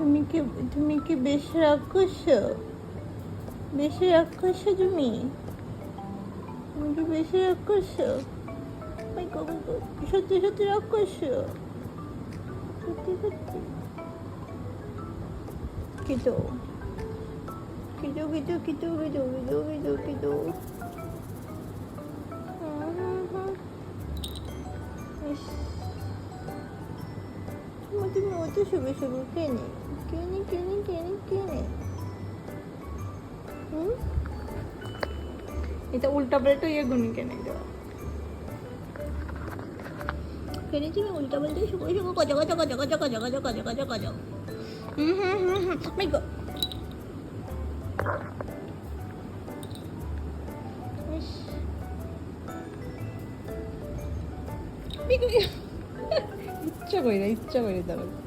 তুমি কি বেশি রাগ করছো? বেশি রাগ করছো তুমি? তুমি কি বেশি রাগ করছো? ওই গো গো গো, সত্যি সত্যি রাগ করছো? সত্যি সত্যি? কিটো কিটো কিটো কিটো কিটো কিটো কিটো কিটো। ইস, তুমি অত শুভে শুভে কেনে কেনে কেনে কেনে কেনে এটা উল্টা পাল্টা ইয়ে গুনি কেনে দেওয়া কেনে তুমি উল্টা পাল্টা শুভে শুভে কজা কজা কজা কজা কজা কজা কজা কজা কজা। মাই গো। ইস, ইচ্ছা করে তারপর